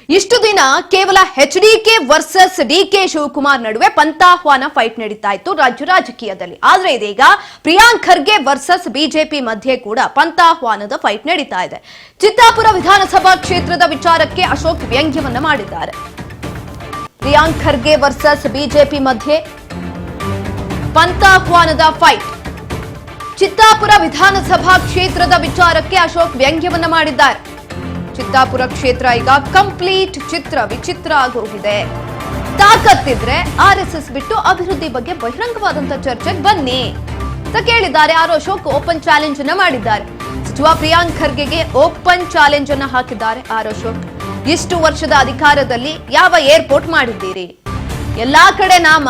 ಇಷ್ಟು ದಿನ ಕೇವಲ ಎಚ್ಡಿಕೆ ವರ್ಸಸ್ ಡಿಕೆ ಶಿವಕುಮಾರ್ ನಡುವೆ ಪಂತಾಹ್ವಾನ ಫೈಟ್ ನಡೀತಾ ಇತ್ತು ರಾಜ್ಯ ರಾಜಕೀಯದಲ್ಲಿ. ಆದ್ರೆ ಇದೀಗ ಪ್ರಿಯಾಂಕ್ ಖರ್ಗೆ ವರ್ಸಸ್ ಬಿಜೆಪಿ ಮಧ್ಯೆ ಕೂಡ ಪಂತಾಹ್ವಾನದ ಫೈಟ್ ನಡೀತಾ ಇದೆ. ಚಿತ್ತಾಪುರ ವಿಧಾನಸಭಾ ಕ್ಷೇತ್ರದ ವಿಚಾರಕ್ಕೆ ಅಶೋಕ್ ವ್ಯಂಗ್ಯವನ್ನ ಮಾಡಿದ್ದಾರೆ. ಪ್ರಿಯಾಂಕ್ ಖರ್ಗೆ ವರ್ಸಸ್ ಬಿಜೆಪಿ ಮಧ್ಯೆ ಪಂತಾಹ್ವಾನದ ಫೈಟ್. ಚಿತ್ತಾಪುರ ವಿಧಾನಸಭಾ ಕ್ಷೇತ್ರದ ವಿಚಾರಕ್ಕೆ ಅಶೋಕ್ ವ್ಯಂಗ್ಯವನ್ನ ಮಾಡಿದ್ದಾರೆ. ಚಿತ್ತಾಪುರ ಕ್ಷೇತ್ರ ಈಗ ಕಂಪ್ಲೀಟ್ ವಿಚಿತ್ರ ಆಗೋಗಿದೆ. ತಾಕತ್ತಿದ್ರೆ ಆರ್ಎಸ್ಎಸ್ ಬಿಟ್ಟು ಅಭಿವೃದ್ಧಿ ಬಗ್ಗೆ ಬಹಿರಂಗವಾದಂತಹ ಚರ್ಚೆಗೆ ಬನ್ನಿ ಅಂತ ಕೇಳಿದ್ದಾರೆ. ಆರ್ ಅಶೋಕ್ ಓಪನ್ ಚಾಲೆಂಜ್ ಅನ್ನ ಮಾಡಿದ್ದಾರೆ. ಸಚಿವ ಪ್ರಿಯಾಂಕ್ ಖರ್ಗೆಗೆ ಓಪನ್ ಚಾಲೆಂಜ್ ಅನ್ನ ಹಾಕಿದ್ದಾರೆ ಆರ್ ಅಶೋಕ್. ಇಷ್ಟು ವರ್ಷದ ಅಧಿಕಾರದಲ್ಲಿ ಯಾವ ಏರ್ಪೋರ್ಟ್ ಮಾಡಿದ್ದೀರಿ? ಎಲ್ಲಾ ಕಡೆ ನಾಮ,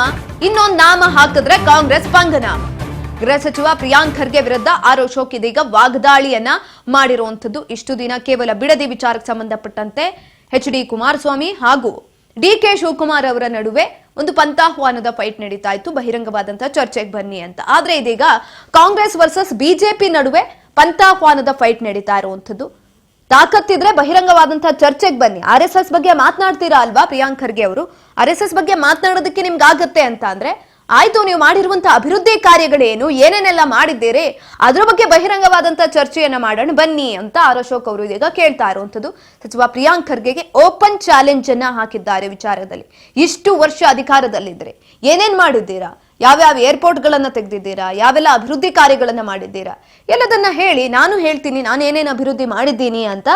ಇನ್ನೊಂದು ನಾಮ ಹಾಕಿದ್ರೆ ಕಾಂಗ್ರೆಸ್ ಪಂಗನಾಮ. ಗೃಹ ಸಚಿವ ಪ್ರಿಯಾಂಕ್ ಖರ್ಗೆ ವಿರುದ್ಧ ಆರ್ ಅಶೋಕ್ ಇದೀಗ ವಾಗ್ದಾಳಿಯನ್ನ ಮಾಡಿರುವಂತದ್ದು. ಇಷ್ಟು ದಿನ ಕೇವಲ ಬಿಡದಿ ವಿಚಾರಕ್ಕೆ ಸಂಬಂಧಪಟ್ಟಂತೆ ಎಚ್.ಡಿ. ಕುಮಾರಸ್ವಾಮಿ ಹಾಗೂ ಡಿಕೆ ಶಿವಕುಮಾರ್ ಅವರ ನಡುವೆ ಒಂದು ಪಂತಾಹ್ವಾನದ ಫೈಟ್ ನಡೀತಾ ಇತ್ತು, ಬಹಿರಂಗವಾದಂತಹ ಚರ್ಚೆಗೆ ಬನ್ನಿ ಅಂತ. ಆದ್ರೆ ಇದೀಗ ಕಾಂಗ್ರೆಸ್ ವರ್ಸಸ್ ಬಿಜೆಪಿ ನಡುವೆ ಪಂತಾಹ್ವಾನದ ಫೈಟ್ ನಡೀತಾ ಇರುವಂತದ್ದು. ತಾಕತ್ತಿದ್ರೆ ಬಹಿರಂಗವಾದಂತಹ ಚರ್ಚೆಗೆ ಬನ್ನಿ. ಆರ್ಎಸ್ಎಸ್ ಬಗ್ಗೆ ಮಾತನಾಡ್ತೀರಾ ಅಲ್ವಾ ಪ್ರಿಯಾಂಕ್ ಖರ್ಗೆ ಅವರು? ಆರ್ಎಸ್ಎಸ್ ಬಗ್ಗೆ ಮಾತನಾಡೋದಕ್ಕೆ ನಿಮ್ಗೆ ಆಗತ್ತೆ ಅಂತ ಅಂದ್ರೆ ಆಯ್ತು, ನೀವು ಮಾಡಿರುವಂತಹ ಅಭಿವೃದ್ಧಿ ಕಾರ್ಯಗಳೇನು, ಏನೇನೆಲ್ಲ ಮಾಡಿದ್ದೀರಿ, ಅದ್ರ ಬಗ್ಗೆ ಬಹಿರಂಗವಾದಂತಹ ಚರ್ಚೆಯನ್ನ ಮಾಡೋಣ ಬನ್ನಿ ಅಂತ ಆರ್ ಅಶೋಕ್ ಅವರು ಇದೀಗ ಕೇಳ್ತಾ ಇರುವಂತದ್ದು. ಸಚಿವ ಪ್ರಿಯಾಂಕ್ ಖರ್ಗೆಗೆ ಓಪನ್ ಚಾಲೆಂಜ್ ಅನ್ನ ಹಾಕಿದ್ದಾರೆ ವಿಚಾರದಲ್ಲಿ. ಇಷ್ಟು ವರ್ಷ ಅಧಿಕಾರದಲ್ಲಿದ್ರೆ ಏನೇನ್ ಮಾಡಿದ್ದೀರಾ, ಯಾವ್ಯಾವ ಏರ್ಪೋರ್ಟ್ ಗಳನ್ನ ತೆಗೆದಿದ್ದೀರಾ, ಯಾವೆಲ್ಲ ಅಭಿವೃದ್ಧಿ ಕಾರ್ಯಗಳನ್ನ ಮಾಡಿದ್ದೀರಾ, ಎಲ್ಲದನ್ನ ಹೇಳಿ, ನಾನು ಹೇಳ್ತೀನಿ ನಾನು ಏನೇನು ಅಭಿವೃದ್ಧಿ ಮಾಡಿದ್ದೀನಿ ಅಂತ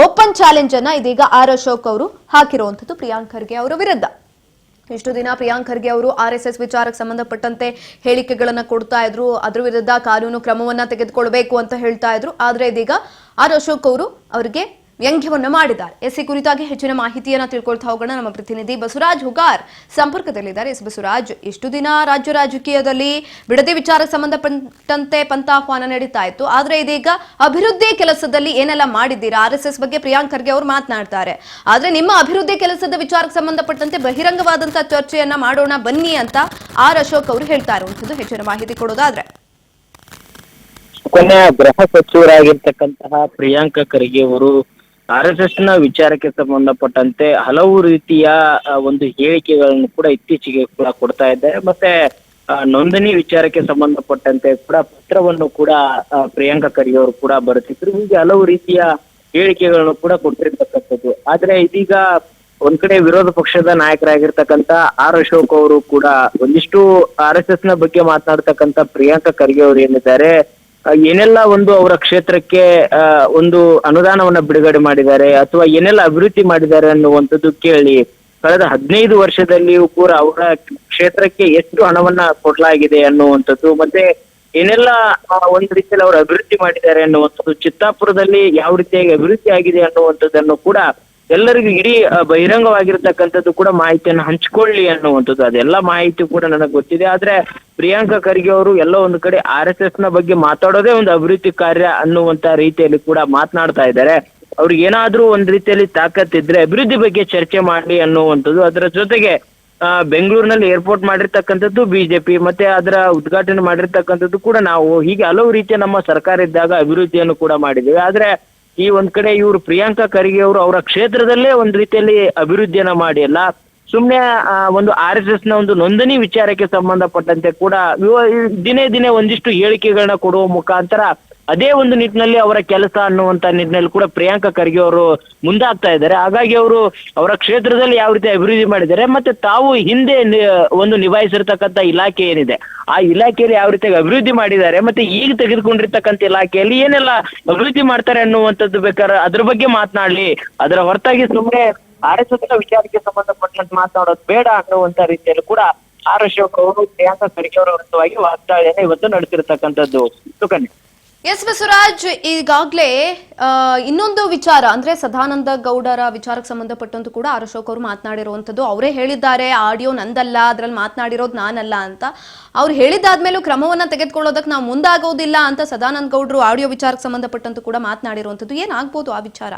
ಓಪನ್ ಚಾಲೆಂಜ್ ಅನ್ನ ಇದೀಗ ಆರ್ ಅಶೋಕ್ ಅವರು ಹಾಕಿರುವಂತದ್ದು ಪ್ರಿಯಾಂಕ್ ಖರ್ಗೆ ಅವರ ವಿರುದ್ಧ. ಇಷ್ಟು ದಿನ ಪ್ರಿಯಾಂಕ್ ಖರ್ಗೆ ಅವರು ಆರ್ಎಸ್ಎಸ್ ವಿಚಾರಕ್ಕೆ ಸಂಬಂಧಪಟ್ಟಂತೆ ಹೇಳಿಕೆಗಳನ್ನ ಕೊಡ್ತಾ ಇದ್ರು, ಅದ್ರ ವಿರುದ್ಧ ಕಾನೂನು ಕ್ರಮವನ್ನ ತೆಗೆದುಕೊಳ್ಬೇಕು ಅಂತ ಹೇಳ್ತಾ ಇದ್ರು. ಆದ್ರೆ ಇದೀಗ ಆರ್ ಅಶೋಕ್ ಅವರು ಅವರಿಗೆ ವ್ಯಂಗ್ಯವನ್ನ ಮಾಡಿದ್ದಾರೆ. ಈ ಕುರಿತಾಗಿ ಹೆಚ್ಚಿನ ಮಾಹಿತಿಯನ್ನ ತಿಳ್ಕೊಳ್ತಾ ಹೋಗೋಣ. ನಮ್ಮ ಪ್ರತಿನಿಧಿ ಬಸವರಾಜ್ ಹುಗಾರ್ ಸಂಪರ್ಕದಲ್ಲಿದ್ದಾರೆ. ಬಸವರಾಜ್, ಇಷ್ಟು ದಿನ ರಾಜ್ಯ ರಾಜಕೀಯದಲ್ಲಿ ಬಿಡದಿ ವಿಚಾರಕ್ಕೆ ಸಂಬಂಧಪಟ್ಟಂತೆ ಪಂತಾಹ್ವಾನ ನಡೀತಾ ಇತ್ತು. ಆದ್ರೆ ಇದೀಗ ಅಭಿವೃದ್ಧಿ ಕೆಲಸದಲ್ಲಿ ಏನೆಲ್ಲ ಮಾಡಿದ್ದೀರಾ? ಆರ್ಎಸ್ಎಸ್ ಬಗ್ಗೆ ಪ್ರಿಯಾಂಕ್ ಖರ್ಗೆ ಅವರು ಮಾತನಾಡ್ತಾರೆ. ಆದ್ರೆ ನಿಮ್ಮ ಅಭಿವೃದ್ಧಿ ಕೆಲಸದ ವಿಚಾರಕ್ಕೆ ಸಂಬಂಧಪಟ್ಟಂತೆ ಬಹಿರಂಗವಾದಂತಹ ಚರ್ಚೆಯನ್ನ ಮಾಡೋಣ ಬನ್ನಿ ಅಂತ ಆರ್ ಅಶೋಕ್ ಅವರು ಹೇಳ್ತಾ ಇರುವಂತದ್ದು. ಹೆಚ್ಚಿನ ಮಾಹಿತಿ ಕೊಡೋದಾದ್ರೆ ಗೃಹ ಸಚಿವರಾಗಿರ್ತಕ್ಕಂತಹ ಪ್ರಿಯಾಂಕ್ ಖರ್ಗೆ ಅವರು ಆರ್ಎಸ್ಎಸ್ ನ ವಿಚಾರಕ್ಕೆ ಸಂಬಂಧಪಟ್ಟಂತೆ ಹಲವು ರೀತಿಯ ಒಂದು ಹೇಳಿಕೆಗಳನ್ನು ಕೂಡ ಇತ್ತೀಚೆಗೆ ಕೂಡ ಕೊಡ್ತಾ ಇದ್ದಾರೆ. ಮತ್ತೆ ನೋಂದಣಿ ವಿಚಾರಕ್ಕೆ ಸಂಬಂಧಪಟ್ಟಂತೆ ಕೂಡ ಪತ್ರವನ್ನು ಕೂಡ ಪ್ರಿಯಾಂಕ್ ಖರ್ಗೆ ಅವರು ಕೂಡ ಬರೆದಿದ್ರು. ಹೀಗೆ ಹಲವು ರೀತಿಯ ಹೇಳಿಕೆಗಳನ್ನು ಕೂಡ ಕೊಟ್ಟಿರ್ತಕ್ಕಂಥದ್ದು. ಆದ್ರೆ ಇದೀಗ ಒಂದ್ ಕಡೆ ವಿರೋಧ ಪಕ್ಷದ ನಾಯಕರಾಗಿರ್ತಕ್ಕಂಥ ಆರ್ ಅಶೋಕ್ ಅವರು ಕೂಡ ಒಂದಿಷ್ಟು ಆರ್ಎಸ್ಎಸ್ ನ ಬಗ್ಗೆ ಮಾತನಾಡ್ತಕ್ಕಂಥ ಪ್ರಿಯಾಂಕ್ ಖರ್ಗೆ ಅವರು ಏನಿದ್ದಾರೆ, ಏನೆಲ್ಲ ಒಂದು ಅವರ ಕ್ಷೇತ್ರಕ್ಕೆ ಒಂದು ಅನುದಾನವನ್ನ ಬಿಡುಗಡೆ ಮಾಡಿದ್ದಾರೆ ಅಥವಾ ಏನೆಲ್ಲ ಅಭಿವೃದ್ಧಿ ಮಾಡಿದ್ದಾರೆ ಅನ್ನುವಂಥದ್ದು ಕೇಳಿ ಕಳೆದ 15 ವರ್ಷದಲ್ಲಿಯೂ ಕೂಡ ಅವರ ಕ್ಷೇತ್ರಕ್ಕೆ ಎಷ್ಟು ಹಣವನ್ನ ಕೊಡ್ಲಾಗಿದೆ ಅನ್ನುವಂಥದ್ದು, ಮತ್ತೆ ಏನೆಲ್ಲ ಒಂದ್ ರೀತಿಯಲ್ಲಿ ಅವರು ಅಭಿವೃದ್ಧಿ ಮಾಡಿದ್ದಾರೆ ಅನ್ನುವಂಥದ್ದು, ಚಿತ್ತಾಪುರದಲ್ಲಿ ಯಾವ ರೀತಿಯಾಗಿ ಅಭಿವೃದ್ಧಿ ಆಗಿದೆ ಅನ್ನುವಂಥದ್ದನ್ನು ಕೂಡ ಎಲ್ಲರಿಗೂ ಇಡೀ ಬಹಿರಂಗವಾಗಿರ್ತಕ್ಕಂಥದ್ದು ಕೂಡ ಮಾಹಿತಿಯನ್ನು ಹಂಚಿಕೊಳ್ಳಿ ಅನ್ನುವಂಥದ್ದು. ಅದೆಲ್ಲ ಮಾಹಿತಿ ಕೂಡ ನನಗೆ ಗೊತ್ತಿದೆ. ಆದ್ರೆ ಪ್ರಿಯಾಂಕ್ ಖರ್ಗೆ ಅವರು ಎಲ್ಲೋ ಒಂದು ಕಡೆ ಆರ್ಎಸ್ಎಸ್ ನ ಬಗ್ಗೆ ಮಾತಾಡೋದೇ ಒಂದು ಅಭಿವೃದ್ಧಿ ಕಾರ್ಯ ಅನ್ನುವಂತ ರೀತಿಯಲ್ಲಿ ಕೂಡ ಮಾತನಾಡ್ತಾ ಇದ್ದಾರೆ. ಅವ್ರಿಗೆ ಏನಾದ್ರೂ ಒಂದ್ ರೀತಿಯಲ್ಲಿ ತಾಕತ್ತಿದ್ರೆ ಅಭಿವೃದ್ಧಿ ಬಗ್ಗೆ ಚರ್ಚೆ ಮಾಡಿ ಅನ್ನುವಂಥದ್ದು. ಅದರ ಜೊತೆಗೆ ಬೆಂಗಳೂರಿನಲ್ಲಿ ಏರ್ಪೋರ್ಟ್ ಮಾಡಿರ್ತಕ್ಕಂಥದ್ದು ಬಿಜೆಪಿ, ಮತ್ತೆ ಅದರ ಉದ್ಘಾಟನೆ ಮಾಡಿರ್ತಕ್ಕಂಥದ್ದು ಕೂಡ ನಾವು. ಹೀಗೆ ಹಲವು ರೀತಿಯ ನಮ್ಮ ಸರ್ಕಾರ ಇದ್ದಾಗ ಅಭಿವೃದ್ಧಿಯನ್ನು ಕೂಡ ಮಾಡಿದ್ದೇವೆ. ಆದ್ರೆ ಈ ಒಂದ್ ಕಡೆ ಇವರು ಪ್ರಿಯಾಂಕ್ ಖರ್ಗೆ ಅವರು ಅವರ ಕ್ಷೇತ್ರದಲ್ಲೇ ಒಂದ್ ರೀತಿಯಲ್ಲಿ ಅಭಿವೃದ್ಧಿಯನ್ನ ಮಾಡಿ ಅಲ್ಲ, ಸುಮ್ನೆ ಒಂದು ಆರ್ಎಸ್ಎಸ್ ನ ಒಂದು ನೋಂದಣಿ ವಿಚಾರಕ್ಕೆ ಸಂಬಂಧಪಟ್ಟಂತೆ ಕೂಡ ದಿನೇ ದಿನೇ ಒಂದಿಷ್ಟು ಹೇಳಿಕೆಗಳನ್ನ ಕೊಡುವ ಮುಖಾಂತರ ಅದೇ ಒಂದು ನಿಟ್ಟಿನಲ್ಲಿ ಅವರ ಕೆಲಸ ಅನ್ನುವಂತ ನಿಟ್ಟಿನಲ್ಲಿ ಕೂಡ ಪ್ರಿಯಾಂಕ್ ಖರ್ಗೆ ಅವರು ಮುಂದಾಗ್ತಾ ಇದ್ದಾರೆ. ಹಾಗಾಗಿ ಅವರು ಅವರ ಕ್ಷೇತ್ರದಲ್ಲಿ ಯಾವ ರೀತಿ ಅಭಿವೃದ್ಧಿ ಮಾಡಿದ್ದಾರೆ, ಮತ್ತೆ ತಾವು ಹಿಂದೆ ಒಂದು ನಿಭಾಯಿಸಿರ್ತಕ್ಕಂಥ ಇಲಾಖೆ ಏನಿದೆ ಆ ಇಲಾಖೆಯಲ್ಲಿ ಯಾವ ರೀತಿಯಾಗಿ ಅಭಿವೃದ್ಧಿ ಮಾಡಿದ್ದಾರೆ, ಮತ್ತೆ ಈಗ ತೆಗೆದುಕೊಂಡಿರ್ತಕ್ಕಂಥ ಇಲಾಖೆಯಲ್ಲಿ ಏನೆಲ್ಲ ಅಭಿವೃದ್ಧಿ ಮಾಡ್ತಾರೆ ಅನ್ನುವಂಥದ್ದು ಬೇಕಾದ್ರೆ ಅದ್ರ ಬಗ್ಗೆ ಮಾತನಾಡ್ಲಿ. ಅದರ ಹೊರತಾಗಿ ಸುಮ್ಮನೆ ಆರ್ಎಸ್ಎಸ್ ನ ವಿಚಾರಕ್ಕೆ ಸಂಬಂಧಪಟ್ಟಂತೆ ಮಾತನಾಡೋದು ಬೇಡ ಅನ್ನುವಂತ ರೀತಿಯಲ್ಲಿ ಕೂಡ ಆರ್ ಅಶೋಕ್ ಅವರು ಪ್ರಿಯಾಂಕ್ ಖರ್ಗೆ ಅವರ ವಿರುದ್ಧವಾಗಿ ವಾಗ್ದಾಳಿಯನ್ನು ಇವತ್ತು ನಡೆಸಿರ್ತಕ್ಕಂಥದ್ದು. ಸುಕನ್ಯಾ. ಎಸ್ ಬಸವರಾಜ್, ಈಗಾಗಲೇ ಇನ್ನೊಂದು ವಿಚಾರ ಅಂದ್ರೆ ಸದಾನಂದ ಗೌಡರ ವಿಚಾರಕ್ಕೆ ಸಂಬಂಧಪಟ್ಟಂತೂ ಕೂಡ ಆರ್ ಅಶೋಕ್ ಅವರು ಮಾತನಾಡಿರುವಂತದ್ದು. ಅವರೇ ಹೇಳಿದ್ದಾರೆ ಆಡಿಯೋ ನಂದಲ್ಲ, ಅದ್ರಲ್ಲಿ ಮಾತನಾಡಿರೋದು ನಾನಲ್ಲ ಅಂತ. ಅವ್ರು ಹೇಳಿದಾದ್ಮೇಲೂ ಕ್ರಮವನ್ನ ತೆಗೆದುಕೊಳ್ಳೋದಕ್ಕೆ ನಾವು ಮುಂದಾಗೋದಿಲ್ಲ ಅಂತ ಸದಾನಂದ ಗೌಡರು ಆಡಿಯೋ ವಿಚಾರಕ್ಕೆ ಸಂಬಂಧಪಟ್ಟಂತೂ ಕೂಡ ಮಾತನಾಡಿರುವಂತದ್ದು. ಏನಾಗ್ಬೋದು ಆ ವಿಚಾರ?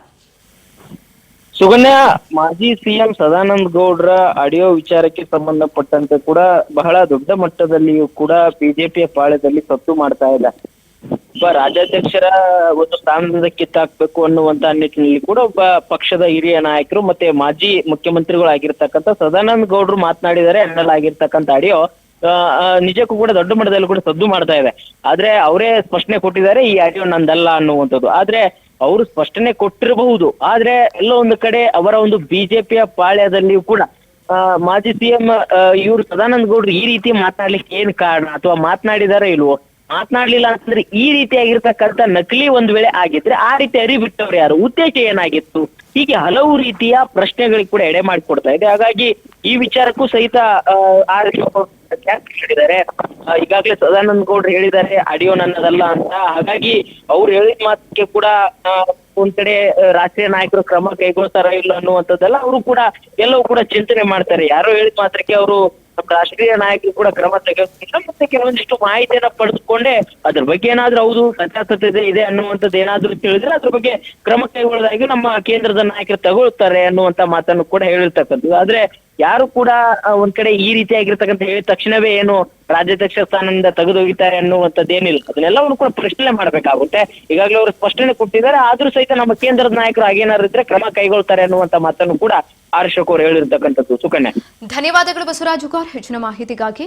ಸುಗನ್ಯಾ, ಮಾಜಿ ಸಿಎಂ ಸದಾನಂದ ಗೌಡ್ರ ಆಡಿಯೋ ವಿಚಾರಕ್ಕೆ ಸಂಬಂಧಪಟ್ಟಂತೆ ಕೂಡ ಬಹಳ ದೊಡ್ಡ ಮಟ್ಟದಲ್ಲಿಯೂ ಕೂಡ ಬಿಜೆಪಿಯ ಪಾಳ್ಯದಲ್ಲಿ ಸತ್ತು ಮಾಡ್ತಾ ಇದೆ. ಒಬ್ಬ ರಾಜ್ಯಾಧ್ಯಕ್ಷರ ಒಂದು ಸ್ಥಾನದಿಂದ ಕಿತ್ತಾಕ್ಬೇಕು ಅನ್ನುವಂತ ನಿಟ್ಟಿನಲ್ಲಿ ಕೂಡ ಒಬ್ಬ ಪಕ್ಷದ ಹಿರಿಯ ನಾಯಕರು ಮತ್ತೆ ಮಾಜಿ ಮುಖ್ಯಮಂತ್ರಿಗಳಾಗಿರ್ತಕ್ಕಂಥ ಸದಾನಂದ ಗೌಡ್ರು ಮಾತನಾಡಿದರೆ ಎನ್ನಲಾಗಿರ್ತಕ್ಕಂಥ ಆಡಿಯೋ ನಿಜಕ್ಕೂ ಕೂಡ ದೊಡ್ಡ ಮಟ್ಟದಲ್ಲಿ ಕೂಡ ಸದ್ದು ಮಾಡ್ತಾ ಇದೆ. ಆದ್ರೆ ಅವರೇ ಸ್ಪಷ್ಟನೆ ಕೊಟ್ಟಿದ್ದಾರೆ ಈ ಆಡಿಯೋ ನಂದಲ್ಲ ಅನ್ನುವಂಥದ್ದು. ಆದ್ರೆ ಅವರು ಸ್ಪಷ್ಟನೆ ಕೊಟ್ಟಿರಬಹುದು, ಆದ್ರೆ ಎಲ್ಲೋ ಒಂದು ಕಡೆ ಅವರ ಒಂದು ಬಿಜೆಪಿಯ ಪಾಳ್ಯದಲ್ಲಿಯೂ ಕೂಡ ಮಾಜಿ ಸಿಎಂ ಇವ್ರು ಸದಾನಂದ ಗೌಡ್ರು ಈ ರೀತಿ ಮಾತನಾಡ್ಲಿಕ್ಕೆ ಏನ್ ಕಾರಣ, ಅಥವಾ ಮಾತನಾಡಿದಾರೋ ಇಲ್ವೋ, ಮಾತನಾಡ್ಲಿಲ್ಲ ಅಂತಂದ್ರೆ ಈ ರೀತಿಯಾಗಿರ್ತಕ್ಕಂಥ ನಕಲಿ ಒಂದ್ ವೇಳೆ ಆಗಿದ್ರೆ ಆ ರೀತಿ ಅರಿಬಿಟ್ಟವ್ರು ಯಾರು, ಉದ್ದೇಶ ಏನಾಗಿತ್ತು, ಹೀಗೆ ಹಲವು ರೀತಿಯ ಪ್ರಶ್ನೆಗಳಿಗೆ ಕೂಡ ಎಡೆ ಮಾಡಿಕೊಡ್ತಾ ಇದೆ. ಹಾಗಾಗಿ ಈ ವಿಚಾರಕ್ಕೂ ಸಹಿತ ಹೇಳಿದ್ದಾರೆ. ಈಗಾಗಲೇ ಸದಾನಂದ ಗೌಡ್ರು ಹೇಳಿದ್ದಾರೆ ಆಡಿಯೋ ನನ್ನದಲ್ಲ ಅಂತ. ಹಾಗಾಗಿ ಅವ್ರು ಹೇಳಿದ ಮಾತಿಗೆ ಕೂಡ ಒಂದ್ ಕಡೆ ರಾಷ್ಟ್ರೀಯ ನಾಯಕರು ಕ್ರಮ ಕೈಗೊಳ್ತಾರ ಇಲ್ಲ ಅನ್ನುವಂಥದ್ದೆಲ್ಲ ಅವರು ಕೂಡ ಎಲ್ಲವೂ ಕೂಡ ಚಿಂತನೆ ಮಾಡ್ತಾರೆ. ಯಾರೋ ಹೇಳಿದ ಮಾತ್ರಕ್ಕೆ ಅವರು ನಮ್ಮ ರಾಷ್ಟ್ರೀಯ ನಾಯಕರು ಕೂಡ ಕ್ರಮ ತೆಗೆದುಕೊಂಡ ಮತ್ತೆ ಕೆಲವೊಂದಿಷ್ಟು ಮಾಹಿತಿಯನ್ನ ಪಡೆದುಕೊಂಡೆ ಅದ್ರ ಬಗ್ಗೆ ಏನಾದ್ರೂ ಹೌದು ಸತ್ಯಾಸತ್ಯತೆ ಇದೆ ಅನ್ನುವಂಥದ್ದು ಏನಾದ್ರೂ ತಿಳಿದ್ರೆ ಅದ್ರ ಬಗ್ಗೆ ಕ್ರಮ ಕೈಗೊಳ್ಳೋದಾಗಿ ನಮ್ಮ ಕೇಂದ್ರದ ನಾಯಕರು ತಗೊಳ್ತಾರೆ ಅನ್ನುವಂತ ಮಾತನ್ನು ಕೂಡ ಹೇಳಿರ್ತಕ್ಕಂಥದ್ದು. ಆದ್ರೆ ಯಾರು ಕೂಡ ಒಂದ್ ಕಡೆ ಈ ರೀತಿಯಾಗಿರ್ತಕ್ಕಂಥ ಹೇಳಿದ ತಕ್ಷಣವೇ ಏನು ರಾಜ್ಯಾಧ್ಯಕ್ಷ ಸ್ಥಾನದಿಂದ ತೆಗೆದೊಗಿತಾರೆ ಅನ್ನುವಂಥದ್ದು ಏನಿಲ್ಲ, ಅದನ್ನೆಲ್ಲವನ್ನು ಕೂಡ ಪ್ರಶ್ನೆ ಮಾಡ್ಬೇಕಾಗುತ್ತೆ. ಈಗಾಗಲೇ ಅವರು ಸ್ಪಷ್ಟನೆ ಕೊಟ್ಟಿದ್ದಾರೆ, ಆದ್ರೂ ಸಹಿತ ನಮ್ಮ ಕೇಂದ್ರದ ನಾಯಕರು ಹಾಗೇನಾದ್ರು ಇದ್ರೆ ಕ್ರಮ ಕೈಗೊಳ್ತಾರೆ ಅನ್ನುವಂತ ಮಾತನ್ನು ಕೂಡ ಆರ್ ಅಶೋಕ್ ಅವರು ಹೇಳಿರ್ತಕ್ಕಂಥದ್ದು. ಸುಕನ್ಯಾ, ಧನ್ಯವಾದಗಳು ಬಸವರಾಜ್ ಗೌರ್ ಹೆಚ್ಚಿನ ಮಾಹಿತಿಗಾಗಿ.